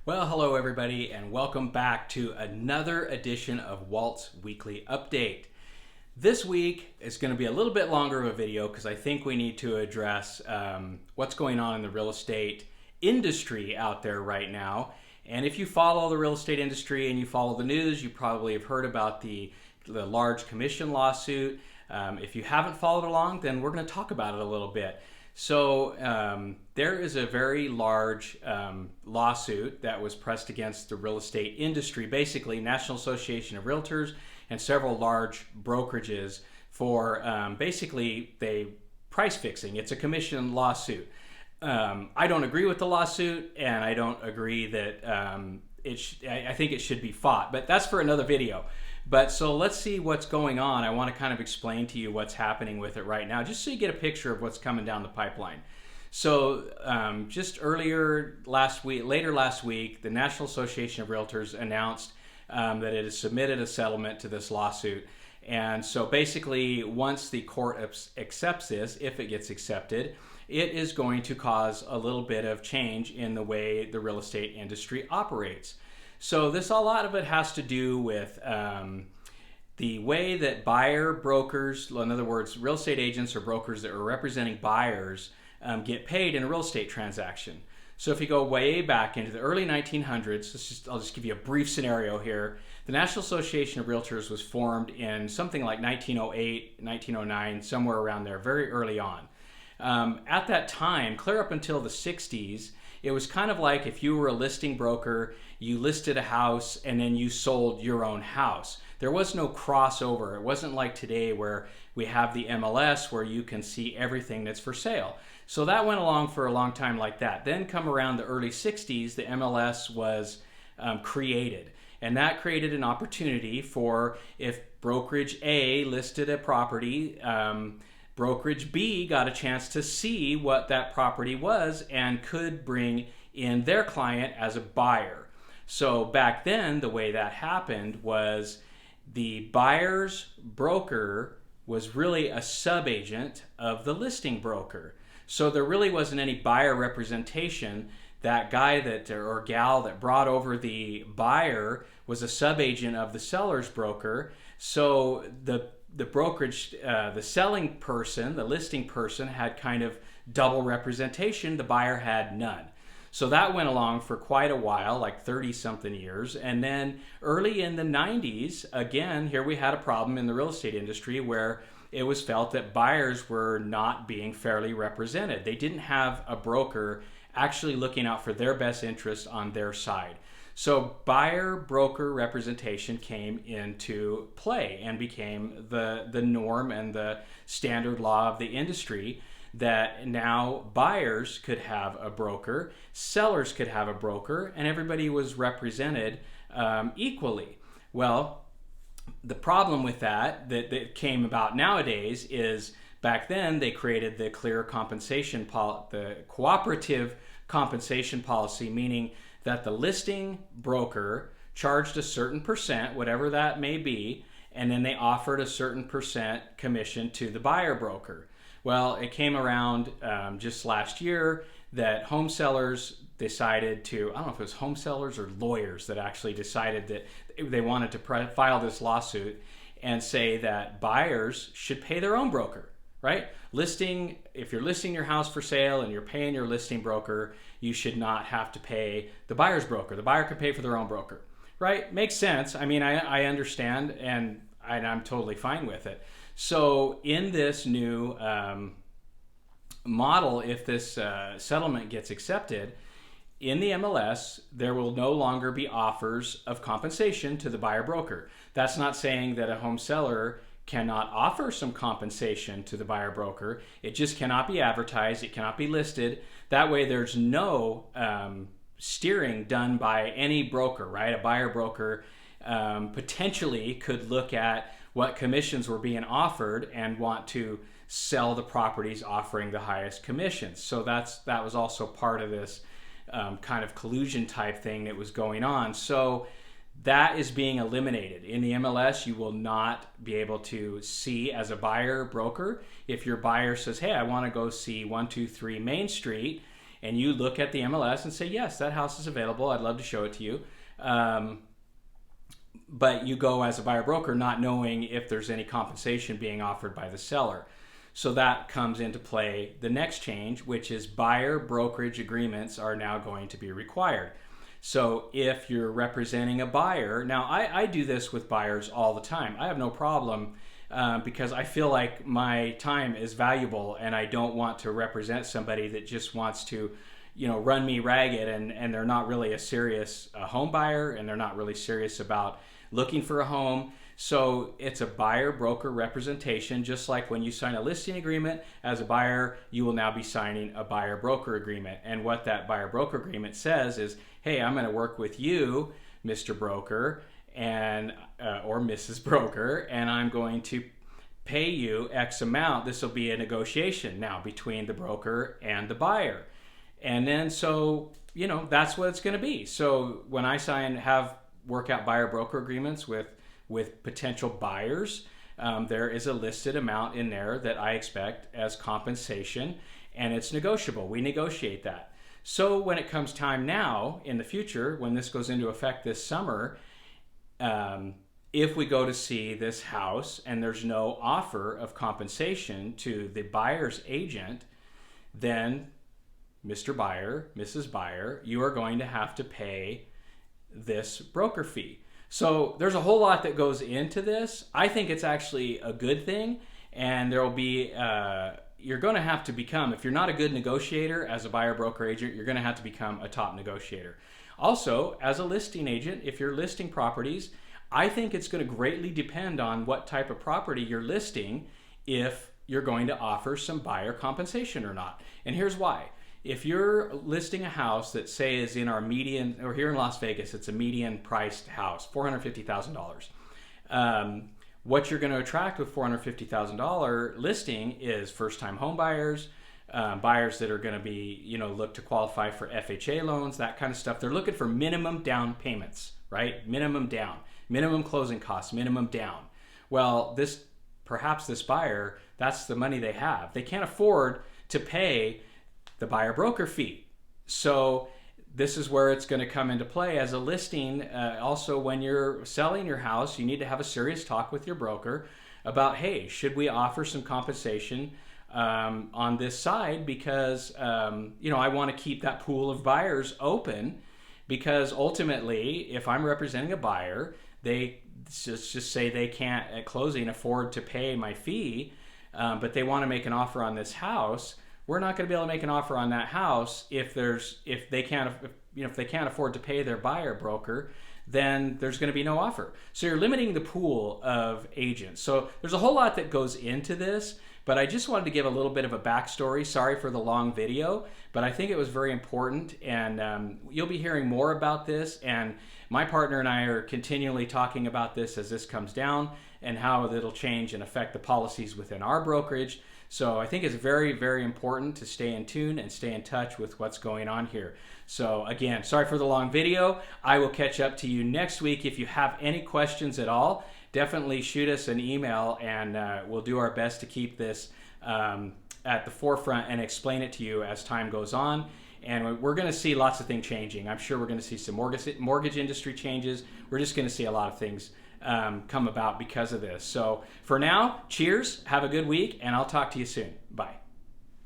Well, hello everybody, and welcome back to another edition of Walt's Weekly Update. This week is going to be a little bit longer of a video because I think we need to address what's going on in the real estate industry out there right now. And if you follow the real estate industry and you follow the news, you probably have heard about the large commission lawsuit. If you haven't followed along, then we're going to talk about it a little bit. So there is a very large lawsuit that was pressed against the real estate industry, basically National Association of Realtors and several large brokerages for basically price fixing. It's a commission lawsuit. I don't agree with the lawsuit, and I don't agree that I think it should be fought, but that's for another video. But so let's see what's going on. I want to kind of explain to you what's happening with it right now, just so you get a picture of what's coming down the pipeline. So just later last week, the National Association of Realtors announced that it has submitted a settlement to this lawsuit. And so basically, once the court accepts this, if it gets accepted, it is going to cause a little bit of change in the way the real estate industry operates. So a lot of it has to do with the way that buyer brokers, in other words, real estate agents or brokers that are representing buyers, get paid in a real estate transaction. So if you go way back into the early 1900s, I'll just give you a brief scenario here. The National Association of Realtors was formed in something like 1908, 1909, somewhere around there, very early on. At that time, clear up until the 60s, it was kind of like if you were a listing broker, you listed a house and then you sold your own house. There was no crossover. It wasn't like today where we have the MLS where you can see everything that's for sale. So that went along for a long time like that. Then come around the early 60s, the MLS was created. And that created an opportunity for, if brokerage A listed a property, brokerage B got a chance to see what that property was and could bring in their client as a buyer. So back then, the way that happened was the buyer's broker was really a subagent of the listing broker. So there really wasn't any buyer representation. That guy or gal that brought over the buyer was a subagent of the seller's broker. So the brokerage, the selling person, the listing person had kind of double representation. The buyer had none. So that went along for quite a while, like 30-something years. And then early in the 90s, again, here we had a problem in the real estate industry where it was felt that buyers were not being fairly represented. They didn't have a broker actually looking out for their best interests on their side. So buyer-broker representation came into play and became the norm and the standard law of the industry, that now buyers could have a broker, sellers could have a broker, and everybody was represented equally. Well, the problem with that came about nowadays is back then they created the the cooperative compensation policy, meaning that the listing broker charged a certain percent, whatever that may be, and then they offered a certain percent commission to the buyer broker. Well, it came around just last year that home sellers decided to, I don't know if it was home sellers or lawyers that actually decided that they wanted to file this lawsuit and say that buyers should pay their own broker, right? If you're listing your house for sale and you're paying your listing broker, you should not have to pay the buyer's broker. The buyer could pay for their own broker, right? Makes sense. I mean, I understand, and I'm totally fine with it. So in this new model, if this settlement gets accepted, in the MLS, there will no longer be offers of compensation to the buyer broker. That's not saying that a home seller cannot offer some compensation to the buyer broker. It just cannot be advertised. It cannot be listed. That way there's no steering done by any broker, right? A buyer broker potentially could look at what commissions were being offered and want to sell the properties offering the highest commissions. So that was also part of this kind of collusion type thing that was going on. So that is being eliminated. In the MLS, you will not be able to see as a buyer broker. If your buyer says, hey, I want to go see 123 Main Street, and you look at the MLS and say, yes, that house is available. I'd love to show it to you. But you go as a buyer broker not knowing if there's any compensation being offered by the seller. So that comes into play the next change, which is buyer brokerage agreements are now going to be required. So if you're representing a buyer, now I do this with buyers all the time. I have no problem because I feel like my time is valuable and I don't want to represent somebody that just wants to, run me ragged and they're not really a serious home buyer and they're not really serious about looking for a home. So it's a buyer broker representation, just like when you sign a listing agreement as a buyer, you will now be signing a buyer broker agreement. And what that buyer broker agreement says is, hey, I'm going to work with you, Mr. Broker, and or Mrs. Broker, and I'm going to pay you X amount. This will be a negotiation now between the broker and the buyer. And then so, that's what it's going to be. So when I work out buyer broker agreements with potential buyers, there is a listed amount in there that I expect as compensation, and it's negotiable. We negotiate that. So when it comes time now in the future, when this goes into effect this summer, if we go to see this house and there's no offer of compensation to the buyer's agent, then Mr. Buyer, Mrs. Buyer, you are going to have to pay this broker fee. So there's a whole lot that goes into this. I think it's actually a good thing, and there will be you're going to have to become, if you're not a good negotiator as a buyer broker agent, you're going to have to become a top negotiator. Also, as a listing agent, if you're listing properties, I think it's going to greatly depend on what type of property you're listing if you're going to offer some buyer compensation or not. And here's why. If you're listing a house that, say, is in our median, or here in Las Vegas, it's a median priced house, $450,000. What you're going to attract with $450,000 listing is first-time home buyers, buyers that are going to be, look to qualify for FHA loans, that kind of stuff. They're looking for minimum down payments, right? Minimum down, minimum closing costs, minimum down. Well, perhaps this buyer, that's the money they have. They can't afford to pay the buyer broker fee. So this is where it's going to come into play as a listing. Also, when you're selling your house, you need to have a serious talk with your broker about, hey, should we offer some compensation on this side? Because, I want to keep that pool of buyers open, because ultimately, if I'm representing a buyer, they just say they can't at closing afford to pay my fee, but they want to make an offer on this house. We're not going to be able to make an offer on that house if they can't afford to pay their buyer broker. Then there's going to be no offer. So you're limiting the pool of agents. So there's a whole lot that goes into this, but I just wanted to give a little bit of a backstory. Sorry for the long video, but I think it was very important, and you'll be hearing more about this. And my partner and I are continually talking about this as this comes down and how it'll change and affect the policies within our brokerage. So I think it's very, very important to stay in tune and stay in touch with what's going on here. So again, sorry for the long video. I will catch up to you next week. If you have any questions at all, definitely shoot us an email, and we'll do our best to keep this at the forefront and explain it to you as time goes on. And we're going to see lots of things changing. I'm sure we're going to see some mortgage industry changes. We're just going to see a lot of things come about because of this. So for now, cheers, have a good week, and I'll talk to you soon. Bye.